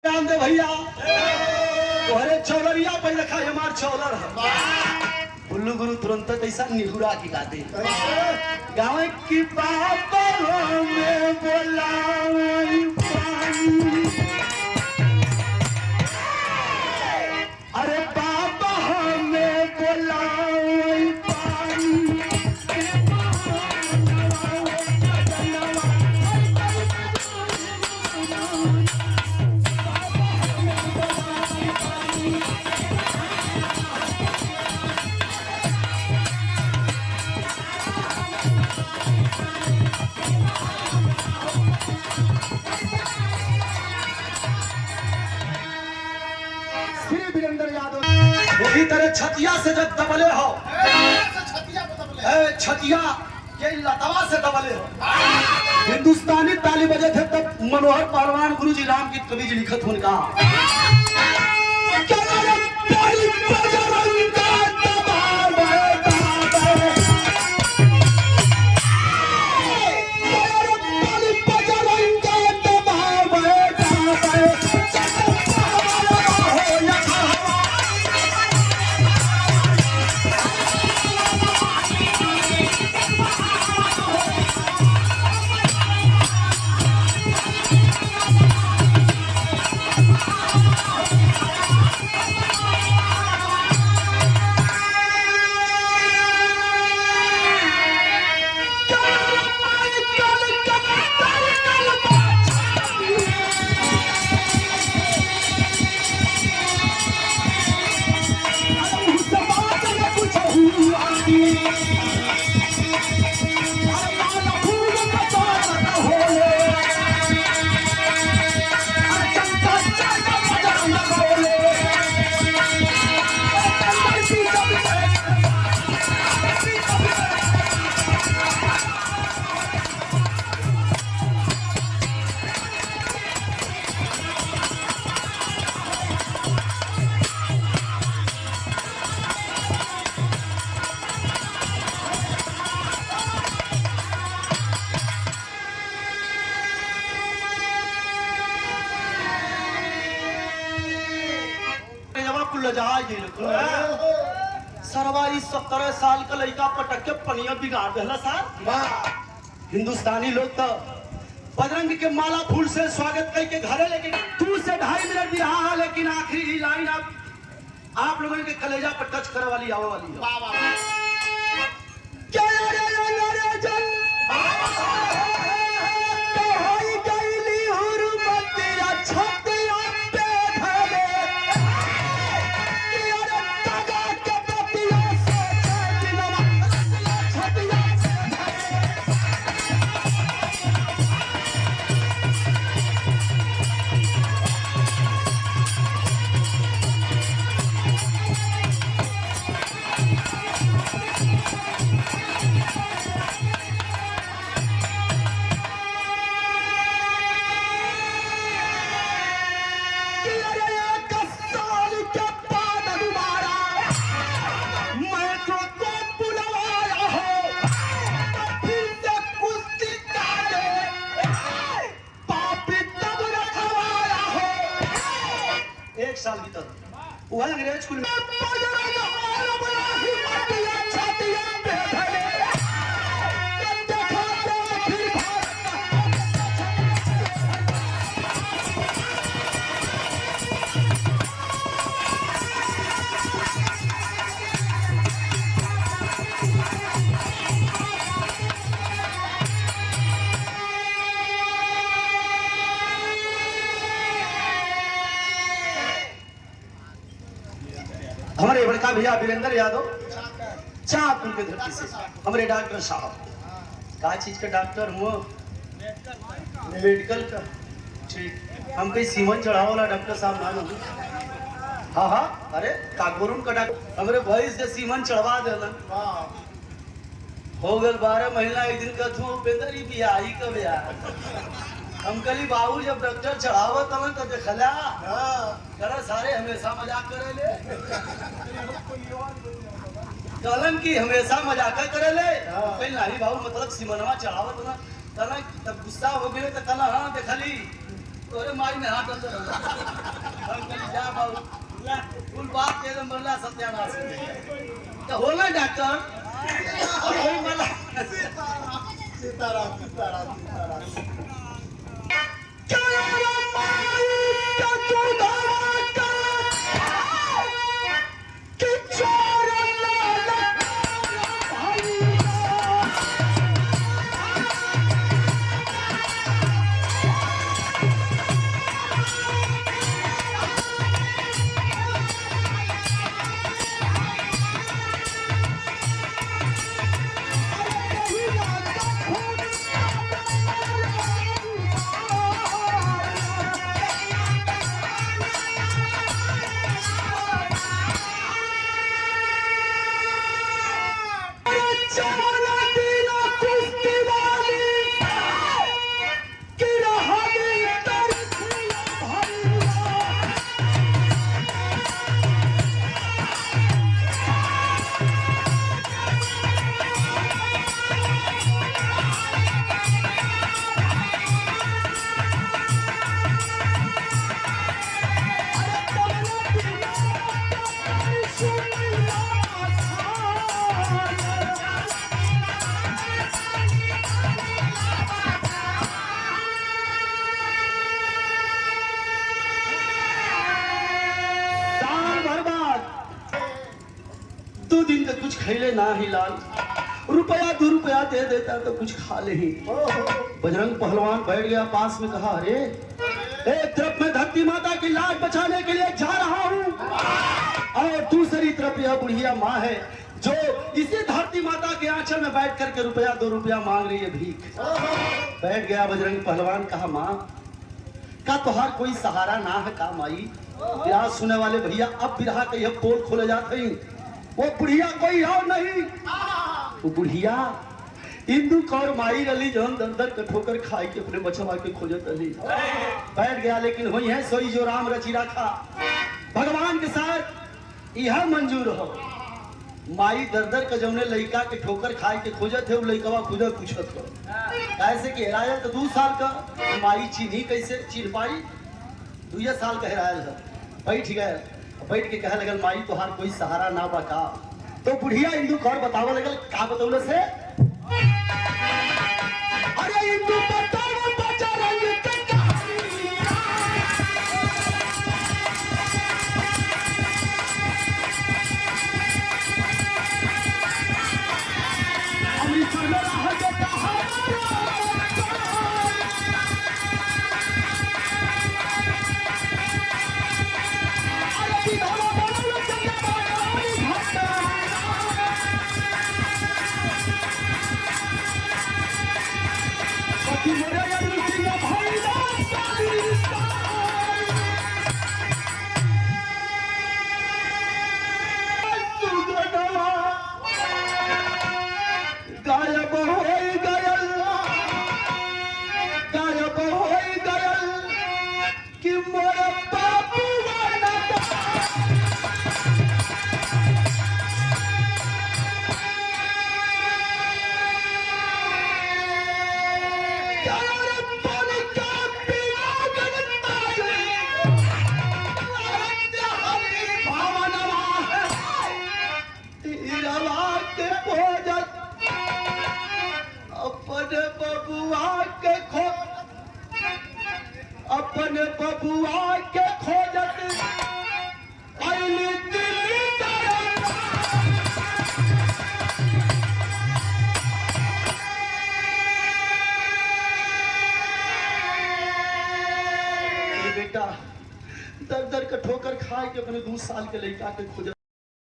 राम दे भैया तोहरे चौलरिया पे रखा है हमार चौलर बुल्लू गुरु तुरंत कैसा निहुरा की गाते गाँव की पापा में बोला अरे पापा हमें बोला वही तरह छतिया से जब दबले हो छतिया ये लतवा से दबले हो हिंदुस्तानी ताली बजे थे तब मनोहर पहलवान गुरु जी राम की कवि जी लिखत उनका सरवारी 17 साल का लड़का पटक के पनिया बिगाड़ देला साहब हिंदुस्तानी लोग तो बजरंग के माला फूल से स्वागत करके घरे लेके 2 से 2.5 मिनट भी रहा लेकिन आखिरी लाइन आप लोगों के कलेजा पर टच करे वाली आवे वाली क्या साल की तरह वो अंग्रेज स्कूल में हमारे बड़का भैया वीरेंद्र यादव चाहपुर के धरती से हमारे डॉक्टर साहब का चीज का डॉक्टर हुआ मेडिकल का ठीक हम कहीं सीमन चढ़ावा वाला डॉक्टर साहब ना हाँ हाँ अरे कागोरुन का डॉक्टर हमारे भाई से सीमन चढ़वा देना हो गल 12 महीना एक दिन का थू पेदरी बियाही का बियाह हम कली बाबू जब डॉक्टर चढ़ावत हमें तो देखला करा सारे हमेशा मजाक करे ले कलन की हमेशा मजाक करे ले कहीं नाही बाबू मतलब सिमनवा चढ़ावत ना तना तब गुस्सा हो गए तो कला हां देखली तोरे माई में हाथ अंदर तारा बाबू कुल बात के मरला सत्यानाश तो होला डॉक्टर और होई मला सीताराम सीताराम सीताराम चलो माई का चौधारा का कि चोर लाल भाई दिन तक कुछ खैले ना ही लाल रुपया 2 रुपया दे देता तो कुछ खा ले ही। बजरंग पहलवान बैठ गया पास में, कहा अरे एक तरफ मैं धरती माता की लाज बचाने के लिए जा रहा हूँ और दूसरी तरफ यह बुढ़िया माँ है जो इसी धरती माता के आंचल में बैठ करके रुपया 2 रुपया मांग रही है भीख। बैठ गया बजरंग पहलवान, कहा माँ का तुहार कोई सहारा ना है का माई? बिरहा सुने वाले भैया अब बिरहा के यह पोल खोले जाते हैं। वो बुढ़िया कोई और नहीं, वो बुढ़िया इंदू कौर माई रली जौन दर दर ठोकर खाई के अपने बचवा के खोजत रही। बैठ गया लेकिन वही है सोई जो राम रची रखा, भगवान के साथ यह मंजूर हो। माई दर दर के जौने लड़का के ठोकर खाई के खोजत है, वो लड़कवा खुद पूछत हो कैसे कि हेरायल तो 2 साल का, माई चीनी कैसे चीन पाई? 2 साल का हेरायल है। बैठ गए, बैठ के कहे लगल माई तोहार कोई सहारा ना बका। तो बुढ़िया इंदू कौर बतावा लगल, का बतौले से? अरे इंदू बताओ बजरंग के कहानियां, अमृतसर में रह के अपने बबुआ के खोजत आइली दिल्ली बेटा दर दर के ठोकर खाए के अपने 2 साल के लड़का के खोजत